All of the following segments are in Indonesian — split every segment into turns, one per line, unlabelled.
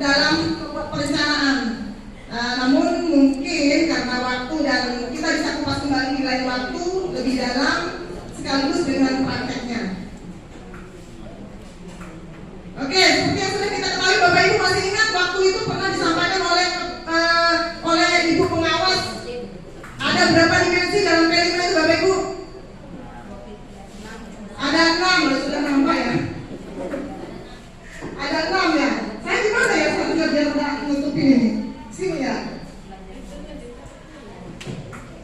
dalam perencanaan. Namun mungkin karena waktu dan kita bisa kupas kembali di lain waktu lebih dalam sekaligus dengan prakteknya. Oke, seperti yang sudah kita ketahui, Bapak Ibu masih ingat waktu itu pernah disampaikan oleh Ibu pengawas. Ada berapa dimensi dalam P5 itu, Bapak Ibu? Ada 6, sudah nampak ya. Ada 6 ya. Saya gimana ya selanjutnya biar nggak nutupin ini? Sini ya.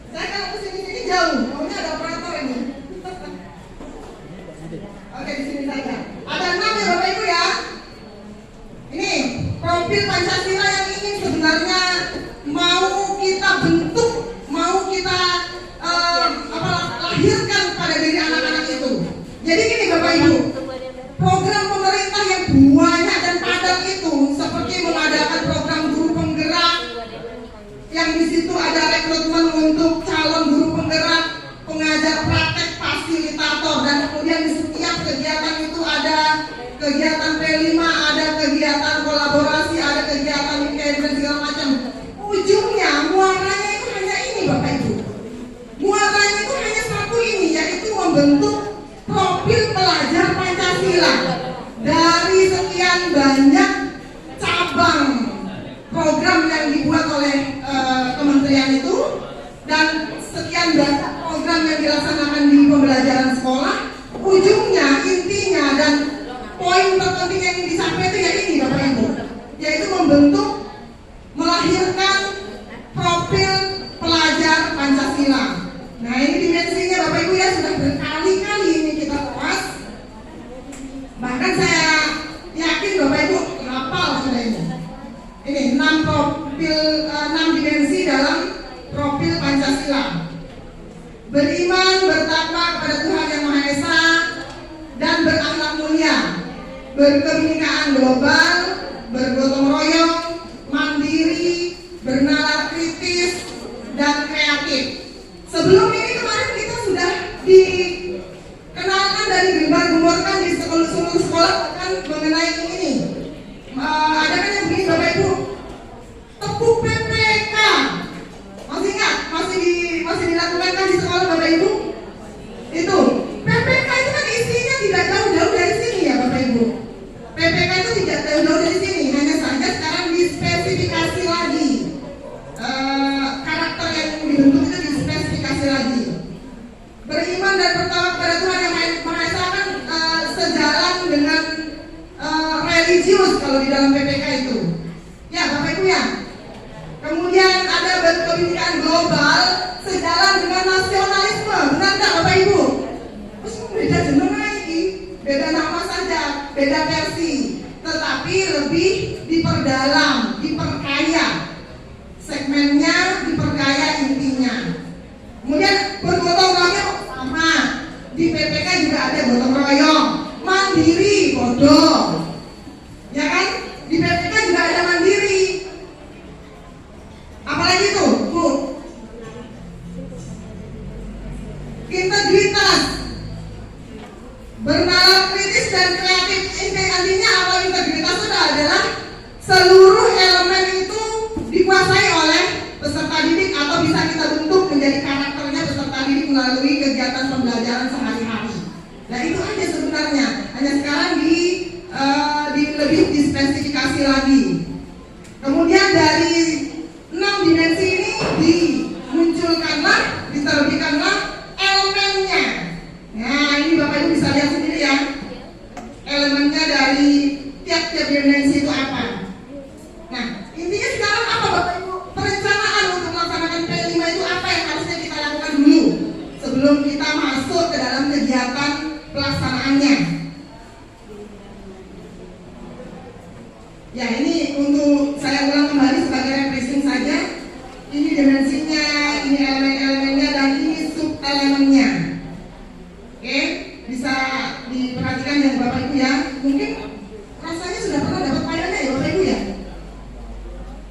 Saya kalau kesini jauh, maunya ada operator ini. Oke, di sini saja. Ada 6 ya Bapak Ibu ya. Ini profil Pancasila yang ingin sebenarnya mau kita bentuk, mau kita lahirkan pada diri anak-anak itu. Jadi gini Bapak Ibu, program pemerintah yang banyak dan padat itu seperti mengadakan program guru penggerak, yang di situ ada rekrutmen untuk calon guru penggerak, pengajar praktek, fasilitator, dan kemudian di setiap kegiatan itu ada kegiatan P5, ada kegiatan kolaborasi, ada kegiatan weekend dan segala macam. Ujungnya muaranya itu hanya ini Bapak Ibu. Muaranya itu hanya satu ini, yaitu membentuk profil pelajar Pancasila dari sekian banyak cabang program yang dibuat oleh kementerian itu dan sekian banyak program yang dilaksanakan di pembelajaran sekolah. Ujungnya, intinya dan poin terpenting yang dicapai itu ya ini Bapak Ibu, yaitu membentuk, melahirkan profil pelajar Pancasila. Nah ini dimensinya Bapak Ibu ya, sudah berkali-kali ini kita bahas. Bahkan saya yakin Bapak Ibu hafal sudah ini. Ini 6 profil, 6 dimensi dalam profil Pancasila. Beriman, bertakwa kepada Tuhan Yang Maha Esa dan berakhlak mulia, berkebinekaan global, bergotong royong, mandiri, bernalar kritis, dan kreatif. Sebelum ini kemarin kita sudah dikenalkan dan digembar-gemborkan di seluruh sekolah kan mengenai ini. Ada kan yang begini Bapak Ibu, tepuk PPK. Masih ingat? Masih dilakukan kan di sekolah Bapak Ibu? Itu PPK itu kan isinya tidak jauh-jauh dari sini ya Bapak Ibu. PPK itu tidak jauh-jauh dari sini, hanya saja sekarang dispesifikasi lagi. Karakter yang dibentuk itu dispesifikasi lagi. Beriman dan bertakwa kepada Tuhan Yang Maha Esa kan sejalan dengan religius kalau di dalam PPK itu. Ya Bapak Ibu ya. Kemudian ada berkebinekaan global sejalan dengan nasionalisme. Benar nggak Bapak Ibu? Terus beda jeneng lagi, beda nama saja, beda versi, tetapi lebih diperdalam, diperkaya. Segmennya diperkaya intinya. Kemudian bergotong royong sama. Di PPK juga ada gotong royong, mandiri, bodoh. Ya kan? Di PPK juga ada mandiri. Apalagi tuh, Bu? Integritas, bernalar kritis dan kreatif. Intinya apa integritas itu adalah seluruh elemen itu dikuasai oleh peserta didik atau bisa kita bentuk menjadi karakternya peserta didik melalui kegiatan pembelajaran sehari-hari. Nah itu aja sebenarnya. Hanya sekarang lebih dispesifikasi lagi. Kemudian dari 6 dimensi ini dimunculkanlah, diterbitkanlah elemennya. Nah ini Bapak Ibu bisa lihat sendiri ya. Elemennya dari tiap-tiap dimensi itu apa. Nah intinya sekarang apa Bapak Ibu? Perencanaan untuk melaksanakan P5 itu apa yang harusnya kita lakukan dulu sebelum kita masuk ke dalam kegiatan pelaksanaannya. Ya ini untuk saya ulang kembali sebagai refreshing saja. Ini dimensinya, ini elemen-elemennya, dan ini sub-elemennya. Oke, bisa diperhatikan ya Bapak Ibu ya. Mungkin rasanya sudah pernah dapat payahnya ya Bapak Ibu ya.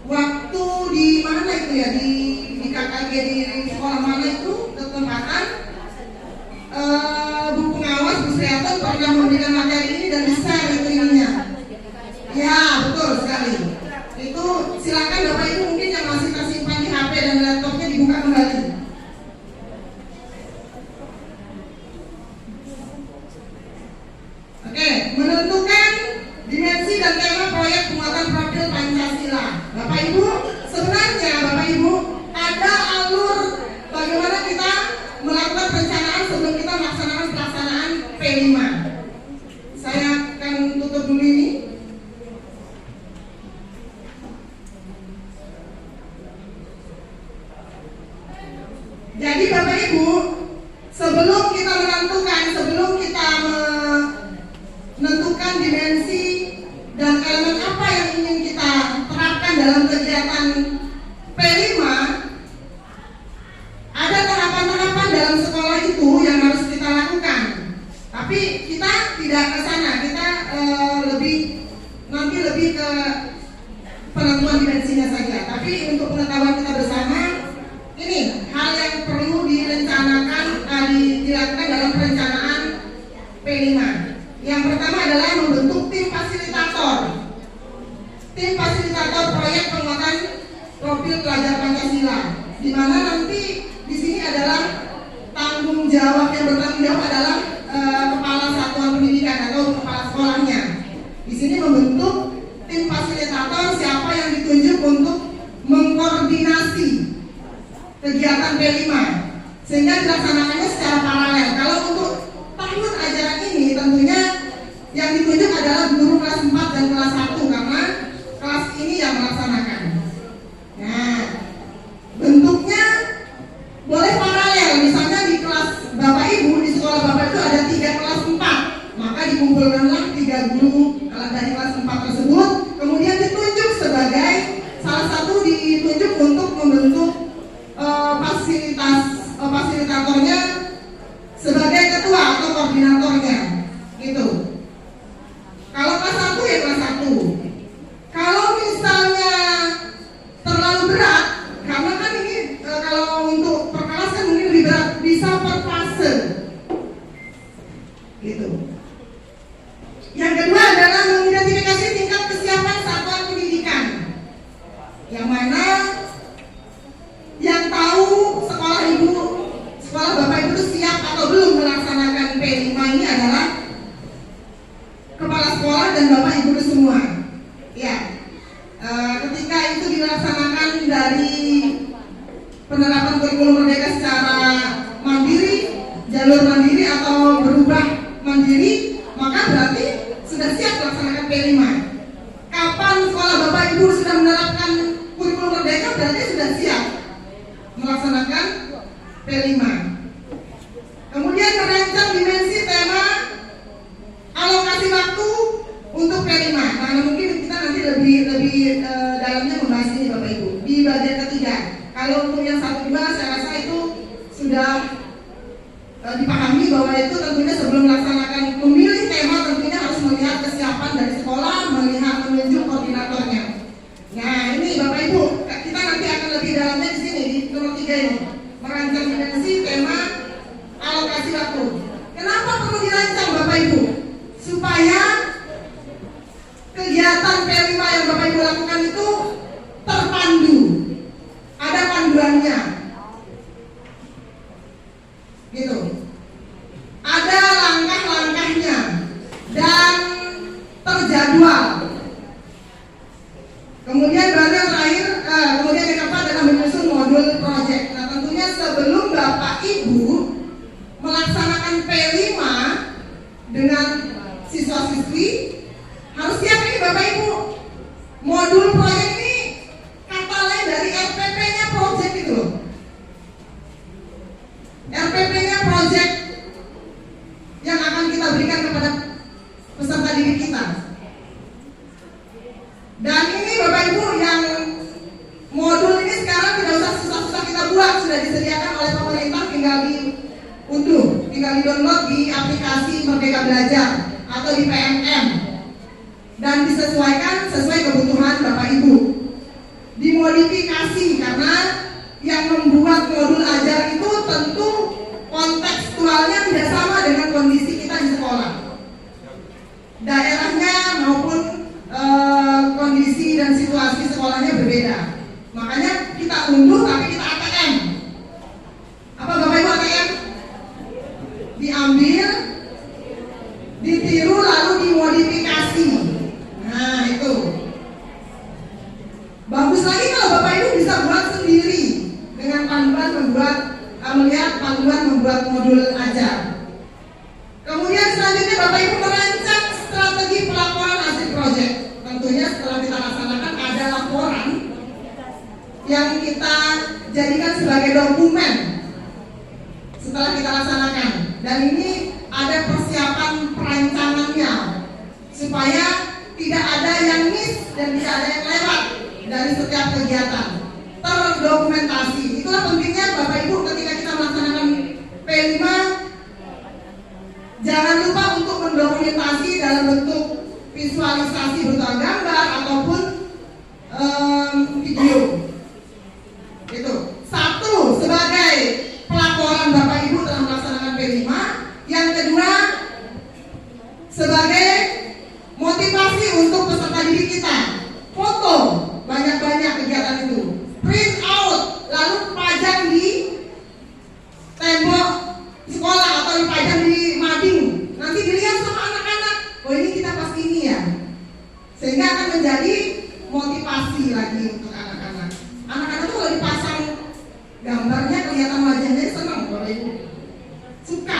Waktu di mana itu ya, di KKG di sekolah mana itu ketempatan Bu pengawas Bu Sriaton pernah memberikan materi ini dan bisa itu ininya. Ya betul sekali. proyek penguatan profil Pancasila. Bapak Ibu, sebenarnya Bapak Ibu ada alur bagaimana kita melakukan perencanaan sebelum kita melaksanakan pelaksanaan P5. Saya akan tutup dulu ini. Jadi Bapak Ibu, sebelum kita menentukan dimensi dan elemen apa yang ingin kita terapkan dalam kegiatan P5, ada tahapan-tahapan dalam sekolah itu yang harus kita lakukan. Tapi kita tidak ke sana, kita lebih ke penentuan dimensinya saja. Tapi untuk pengetahuan kita bersama, ini hal yang perlu dilakukan dalam perencanaan P5. Yang pertama adalah membentuk tim fasilitator. Tim fasilitator proyek penguatan profil pelajar Pancasila, di mana nanti di sini adalah bertanggung jawab adalah kepala satuan pendidikan atau kepala sekolahnya. Di sini membentuk tim fasilitator siapa yang ditunjuk untuk mengkoordinasi kegiatan P5 sehingga dilaksanakannya secara paralel. Kalau untuk tahun ajaran ini tentunya yang ditunjuk adalah guru kelas 4 dan kelas 1 karena kelas ini yang melaksanakan. Nah, bentuknya boleh paralel, misalnya di kelas Bapak Ibu, di sekolah Bapak itu ada 3 kelas 4, maka dikumpulkanlah 3 guru dari kelas 4 tersebut, kemudian ditunjuk sebagai salah satu ditunjuk untuk membentuk fasilitatornya sebagai ketua atau koordinatornya, gitu. Kalau kelas 1 ya kelas 1. Kalau misalnya terlalu berat, karena kan ini kalau untuk per kelas kan mungkin lebih berat, bisa per fase, gitu. Yang kedua adalah mengidentifikasi tingkat kesiapan satuan pendidikan, yang mana yang tahu sekolah Bapak Ibu itu siap atau belum melaksanakan P5 ini adalah kepala sekolah dan Bapak Ibu itu semua. Ya, ketika itu dilaksanakan dari penerapan kurikulum merdeka secara mandiri, jalur mandiri atau berubah mandiri, maka berarti sudah siap melaksanakan P5. Kapan sekolah Bapak Ibu sudah menerapkan kurikulum merdeka, berarti sudah siap melaksanakan P5. Kemudian merancang dimensi tema alokasi waktu untuk P5. Nah, mungkin kita nanti lebih dalamnya membahas ini Bapak Ibu di bagian ketiga. Kalau untuk yang 1-2 saya rasa itu sudah dipahami bahwa itu tentunya sebelum melaksanakan memilih tema tentunya harus melihat kesiapan dari sekolah, menunjuk koordinatornya. Nah, ini Bapak Ibu, kita nanti akan lebih dalamnya di sini di nomor 3 ini. Merancang dimensi tema alokasi waktu. Kenapa perlu dirancang Bapak Ibu? Supaya kegiatan P5 yang Bapak Ibu lakukan itu terpandu, ada panduannya, gitu. Ada langkah-langkahnya dan terjadwal. Kemudian baru yang terakhir, kemudian yang keempat adalah menyusun modul project. Nah, tentunya sebelum Bapak Ibu melaksanakan P5 dengan siswa-siswi harus siap ini Bapak Ibu. Modul proyek ini kata lain dari RPP-nya project itu loh. RPP-nya project yang akan kita berikan kepada peserta didik kita. Dan ini Bapak Ibu yang modul ini sekarang tidak usah susah-susah kita buat, sudah disediakan oleh pemerintah, tinggal diunduh, tinggal di-download di aplikasi Merdeka Belajar atau di PMM dan disesuaikan sesuai kebutuhan Bapak Ibu. Dimodifikasi karena yang membuat modul ajar itu tentu kontekstualnya tidak sama dengan kondisi kita di sekolah, daerahnya maupun kondisi dan situasi sekolahnya berbeda. Makanya kita unduh tapi kita ATM. Apa Bapak Ibu ATM? Diambil, ditiru lalu dimodifikasi. Nah itu Bapak Ibu bisa buat sendiri dengan panduan melihat panduan membuat modul ajar. Kemudian selanjutnya Bapak Ibu merancang strategi pelaporan hasil proyek. Tentunya setelah kita laksanakan ada laporan yang kita jadikan sebagai dokumen setelah kita laksanakan, dan ini ada persiapan perancangannya supaya tidak ada yang miss dan tidak ada yang lewat dari setiap kegiatan, terdokumentasi. Itulah pentingnya Bapak Ibu ketika kita melaksanakan P5, jangan lupa untuk mendokumentasi dalam bentuk visualisasi berupa gambar ataupun video. Itu satu, sebagai pelaporan Bapak Ibu dalam melaksanakan P5. Yang kedua, sebagai motivasi untuk peserta didik kita. Foto banyak-banyak kegiatan itu, print out, lalu pajang di tembok sekolah atau dipajang di mading. Nanti dilihat sama anak-anak, oh ini kita pas ini ya, sehingga akan menjadi motivasi lagi untuk anak-anak.